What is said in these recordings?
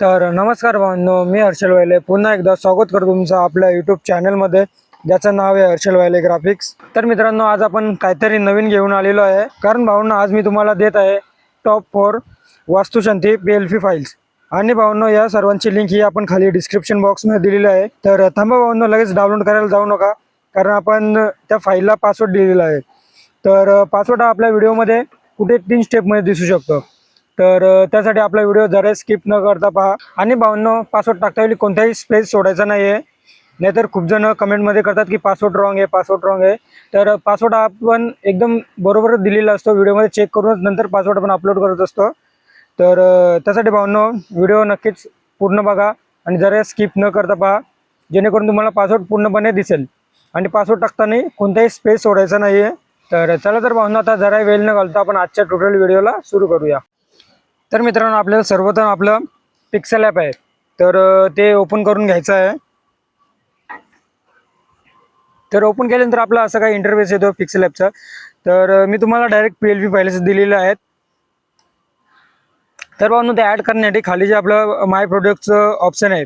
तर नमस्कार भावांनो, मी हर्षल वायले पुन्हा एकदा स्वागत करतो तुमचं आपल्या यूट्यूब चॅनलमध्ये, ज्याचं नाव आहे हर्षल वायले ग्राफिक्स। तर मित्रांनो, आज आपण काहीतरी नवीन घेऊन आलेलो आहे, कारण भावांनो आज मी तुम्हाला देत आहे टॉप 4 वास्तुशांती PLP फाईल्स। आणि भावांनो, या सर्वांची लिंक ही आपण खाली डिस्क्रिप्शन बॉक्समध्ये दिलेली आहे। तर थांबा भावांनो, लगेच डाउनलोड करायला जाऊ नका, कारण आपण त्या फाईलला पासवर्ड दिलेला आहे। तर पासवर्ड हा आपल्या व्हिडिओमध्ये कुठे 3 स्टेपमध्ये दिसू शकतो। तर त्यासाठी आपला व्हिडिओ जरा स्किप न करता पहा। आणि भावांनो, पासवर्ड टाकता वेळी कोणताही स्पेस सोडायचा नाही आहे, नाहीतर खूप जण कमेंटमध्ये करतात की पासवर्ड रॉंग आहे, पासवर्ड रॉंग आहे। तर पासवर्ड आपण एकदम बरोबर दिलेला असतो, व्हिडिओमध्ये चेक करूनच नंतर पासवर्ड आपण अपलोड करत असतो। तर त्यासाठी भावांनो, व्हिडिओ नक्कीच पूर्ण बघा आणि जरा स्किप न करता पहा, जेणेकरून तुम्हाला पासवर्ड पूर्णपणे दिसेल। आणि पासवर्ड टाकताना कोणताही स्पेस सोडायचा नाही आहे। तर चला तर भावांनो, आता जरा वेळ न घालता आपण आजच्या टोटल व्हिडिओला सुरू करूया। तर मित्रांनो, आपल्याला सर्वप्रथम आपलं पिक्सेल ॲप आहे, तर ते ओपन करून घ्यायचं आहे। तर ओपन केल्यानंतर आपला असं काही इंटरफेस येतो पिक्सेल ॲपचा। तर मी तुम्हाला डायरेक्ट PLP फाईल्स दिलेल्या आहेत। तर भावांनो, ते ॲड करण्यासाठी खाली जे आपलं माय प्रोडक्टचं ऑप्शन आहे,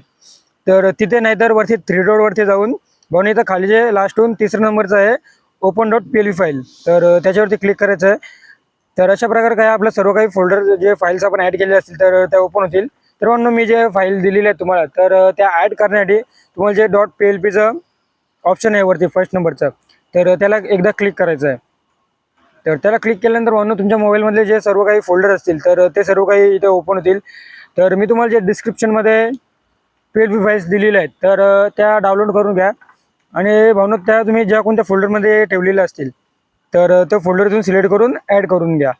तर तिथे नाहीतर वरती 3 डॉटवरती जाऊन भावांनो, इथं खाली जे लास्टहून 3रा नंबरचं आहे open.plp फाईल, तर त्याच्यावरती क्लिक करायचं आहे। तर अशा प्रकारे काय आपलं सर्व काही फोल्डर जे फाईल्स आपण ॲड केले असतील तर त्या ओपन होतील। तर भावांनो, मी जे फाईल दिलेली आहे तुम्हाला, तर त्या ॲड करण्यासाठी तुम्हाला जे .plpचं ऑप्शन आहे वरती फर्स्ट नंबरचं, तर त्याला एकदा क्लिक करायचं आहे। तर त्याला क्लिक केल्यानंतर भावांनो, तुमच्या मोबाईलमधले जे सर्व काही फोल्डर असतील तर ते सर्व काही इथे ओपन होतील। तर मी तुम्हाला जे डिस्क्रिप्शनमध्ये PLP फाईल्स दिलेल्या आहेत, तर त्या डाउनलोड करून घ्या। आणि भावांनो, त्या तुम्ही ज्या कोणत्या फोल्डरमध्ये ठेवलेल्या असतील तर त्या फोल्डरतून सिलेक्ट करून ॲड करून घ्या।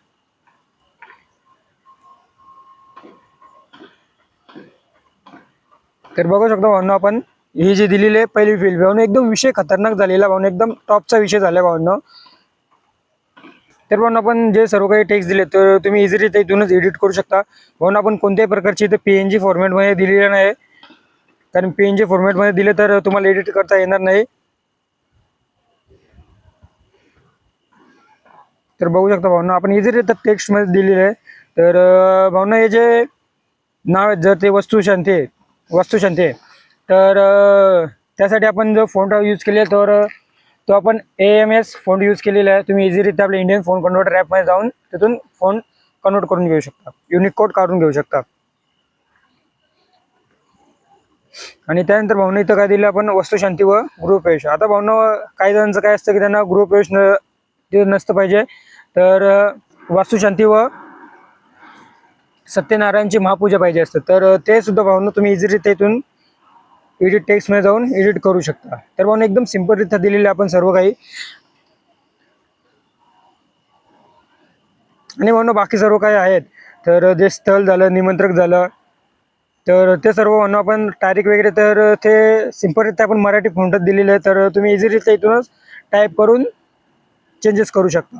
तर बघू शकतो भावांनो, आपण ही जी दिलेली आहे पहिली फील्ड, भावांनो एकदम विषय खतरनाक झालेला, भावांनो एकदम टॉपचा विषय झाला भावांनो। तर भावांनो, आपण जे सर्व काही टेक्स्ट दिले तर तुम्ही इझिली ते इथूनच एडिट करू शकता। भावांनो, आपण कोणत्याही प्रकारची इथे PNG फॉर्मॅटमध्ये दिलेलं नाही, कारण PNG फॉर्मॅटमध्ये दिले तर तुम्हाला एडिट करता येणार नाही। तर बघू शकता भावांनो, आपण इझिली तर टेक्स्टमध्ये दिलेलं आहे। तर भावांनो, हे जे नाव आहे, जर ते वास्तुशांती आहे, तर त्यासाठी आपण जो फॉन्ट यूज केले तर तो आपण AMS फॉन्ट यूज केलेला आहे। तुम्ही इझिली आपल्या इंडियन फोन कन्वर्टर ॲपमध्ये जाऊन तिथून फॉन्ट कन्वर्ट करून घेऊ शकता, युनिक कोड काढून घेऊ शकता। आणि त्यानंतर भावांनो, इथं काय दिलं आपण, वास्तुशांती व गृहप्रवेश। आता भावांनो, काही जणांचं काय असतं की त्यांना गृहप्रवेश ते नसतं पाहिजे, तर वास्तुशांती व सत्यनारायणची महापूजा पाहिजे असतं, तर ते सुद्धा भावांनो तुम्ही इझिली इथून एडिट टेक्स्टमध्ये जाऊन एडिट करू शकता। तर भावांनो, एकदम सिंपलरित्या दिलेलं आपण सर्व काही। आणि भावांनो, बाकी सर्व काही आहेत, तर जे स्थळ झालं, निमंत्रक झालं, तर ते सर्व भावांनो आपण तारीख वगैरे तर ते सिंपलरित्या आपण मराठी फॉन्टात दिलेलं आहे, तर तुम्ही इझिली इथूनच टाईप करून चेंजेस करू शकता।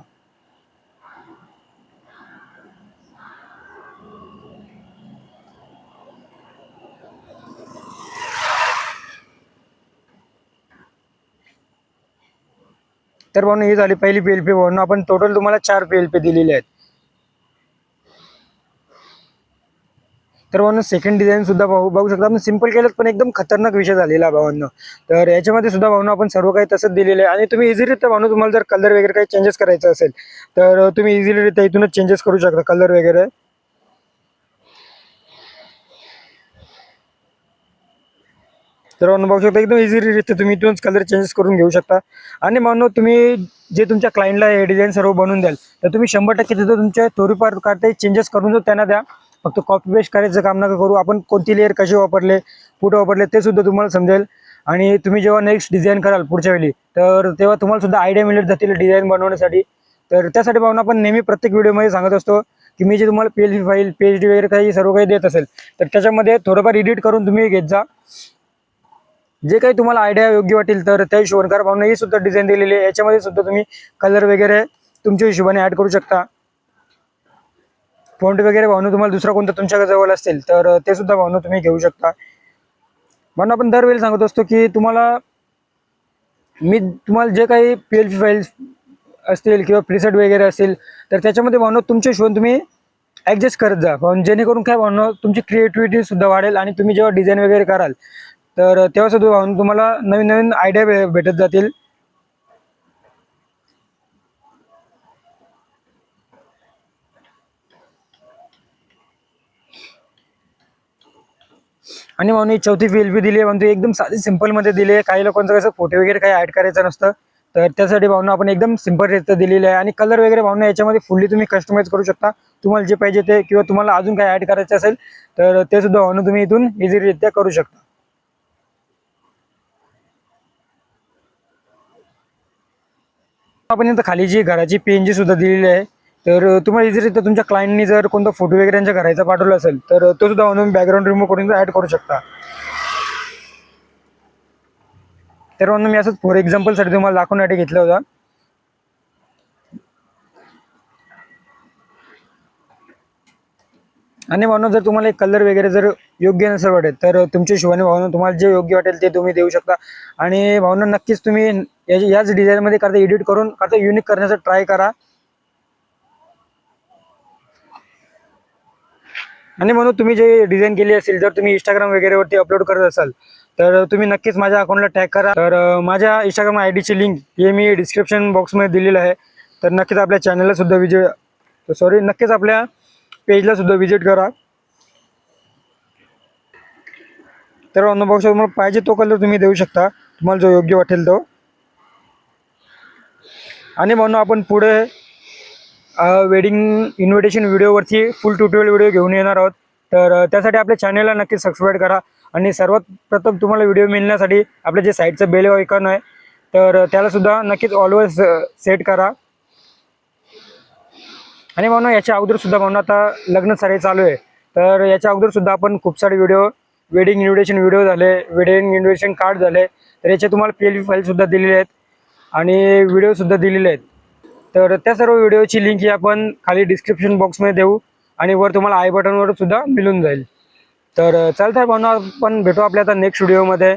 तर भावांनो, ही झाली पहिली PLP। भावांनो, आपण टोटल तुम्हाला 4 PLP दिलेले आहेत। तर भावांनो, सेकंड डिझाईन सुद्धा बघू शकता आपण, सिंपल केलं पण एकदम खतरनाक विषय झालेला भावांनो। तर याच्यामध्ये सुद्धा भावांनो आपण सर्व काही तसंच दिलेलं आहे। आणि तुम्ही इझिलीरित्या भावांनो, तुम्हाला जर कलर वगैरे काही चेंजेस करायचं असेल तर तुम्ही इझिलीरित्या इथूनच चेंजेस करू शकता कलर वगैरे। तर बघू शकता, एकदम इझिलीरित्या तुम्ही इथूनच कलर चेंजेस करून घेऊ शकता। आणि भावांनो, तुम्ही जे तुमच्या क्लायंटला हे डिझाईन सर्व बनवून द्याल, तर तुम्ही 100% तिथं तुमच्या थोडीफार काही चेंजेस करून जो त्यांना द्या, फक्त कॉपी पेस्ट करायचं काम नका करू। आपण कोणती लेअर कशी वापरले, कुठं वापरले ते सुद्धा तुम्हाला समजेल। आणि तुम्ही जेव्हा नेक्स्ट डिझाईन कराल पुढच्या वेळी, तर तेव्हा तुम्हाला सुद्धा आयडिया मिळत जातील डिझाईन बनवण्यासाठी। तर त्यासाठी भावांनो, आपण नेहमी प्रत्येक व्हिडिओमध्ये सांगत असतो की मी जे तुम्हाला PLP फाईल, PSD वगैरे काही सर्व काही देत असेल, तर त्याच्यामध्ये थोडंफार एडिट करून तुम्ही घेत जा। जे काही तुम्हाला आयडिया योग्य वाटेल तर त्या हिशोबाने करा भावांनो। ही सुद्धा डिझाईन दिलेली आहे, याच्यामध्ये सुद्धा तुम्ही कलर वगैरे तुमच्या हिशोबाने ॲड करू शकता। फॉन्ट वगैरे भावांनो, तुम्हाला दुसरा कोणता तुमच्या जवळ असतील तर ते सुद्धा भावांनो तुम्ही घेऊ शकता। म्हणून आपण दरवेळी सांगत असतो की मी तुम्हाला जे काही PLP फाईल्स असतील किंवा प्रीसेट वगैरे असतील, तर त्याच्यामध्ये भावांनो तुमच्या हिशोबाने तुम्ही ॲडजस्ट करत जा, पण जेणेकरून काय भावना तुमची क्रिएटिव्हिटी सुद्धा वाढेल आणि तुम्ही जेव्हा डिझाईन वगैरे कराल तर तेव्हा सुद्धा भावना तुम्हाला नवीन नवीन आयडिया भेटत जातील. आणि म्हणून ही चौथी PLP दिली आहे, म्हणून ती एकदम साधी सिंपलमध्ये दिली आहे. काही लोकांचं कसं फोटो वगैरे काही ॲड करायचं नसतं, तर त्यासाठी भावना आपण एकदम सिंपल रेट दिलेली आहे. आणि कलर वगैरे भावना याच्यामध्ये फुल्ली तुम्ही कस्टमाइज करू शकता, तुम्हाला जे पाहिजे ते, किंवा तुम्हाला अजून काही ॲड करायचं असेल तर ते सुद्धा भावना तुम्ही इथून इझिरित्या करू शकता. आपण इथं खाली जी घराची PNG सुद्धा दिलेली आहे, तर तुम्हाला इझिरित्या तुमच्या क्लायंटनी जर कोणता फोटो वगैरे त्यांच्या घराचा पाठवला असेल तर तो सुद्धा तुम्ही बॅकग्राऊंड रिमूव्ह करून ॲड करू शकता. तर म्हणून मी असंच फॉर एक्झाम्पलसाठी तुम्हाला दाखवण्यासाठी घेतलं होतं. आणि म्हणून जर तुम्हाला एक कलर वगैरे जर योग्य नसेल वाटेल तर तुमच्या हिशोबाने भावना तुम्हाला जे योग्य वाटेल ते तुम्ही देऊ शकता. आणि भावना नक्कीच तुम्ही याच डिझाईनमध्ये करता एडिट करून करता युनिक करण्याचा ट्राय करा. आणि म्हणून तुम्ही जे डिझाईन केली असेल, जर तुम्ही इंस्टाग्राम वगैरेवरती अपलोड करत असाल तर तुम्ही नक्कीच माझ्या अकाउंटला टॅग करा. तर माझ्या इंस्टाग्राम IDची लिंक हे मी डिस्क्रिप्शन बॉक्समध्ये दिलेलं आहे. तर नक्कीच आपल्या चॅनलला सुद्धा नक्कीच आपल्या पेजला सुद्धा व्हिजिट करा. तर ऑन बॉक्स तुम्हाला पाहिजे तो कलर तुम्ही देऊ शकता, तुम्हाला जो योग्य वाटेल तो. आणि म्हणून आपण पुढे वेडिंग इन्व्हिटेशन व्हिडिओवरती फुल ट्युटोरियल व्हिडिओ घेऊन येणार आहोत. तर त्यासाठी आपल्या चॅनलला नक्की सबस्क्राईब करा. आणि सर्वात प्रथम तुम्हाला व्हिडिओ मिळण्यासाठी आपल्या जे साईडचं बेल आयकॉन आहे तर त्यालासुद्धा नक्कीच ऑलवेज सेट करा. आणि म्हणून याच्या अगोदरसुद्धा म्हणून आता लग्न सारे चालू आहे, तर याच्या अगोदरसुद्धा आपण खूप सारे व्हिडिओ, वेडिंग इन्व्हिटेशन व्हिडिओ झाले, वेडिंग इन्व्हिटेशन कार्ड झाले, तर याचे तुम्हाला PLP फाईलसुद्धा दिलेले आहेत आणि व्हिडिओसुद्धा दिलेले आहेत. तर त्या सर्व व्हिडिओची लिंक ही आपण खाली डिस्क्रिप्शन बॉक्समध्ये देऊ आणि वर तुम्हाला आय बटनवर सुद्धा मिळून जाईल. तर चालतं आहे भावना, आपण भेटू आपल्या आता नेक्स्ट व्हिडिओमध्ये.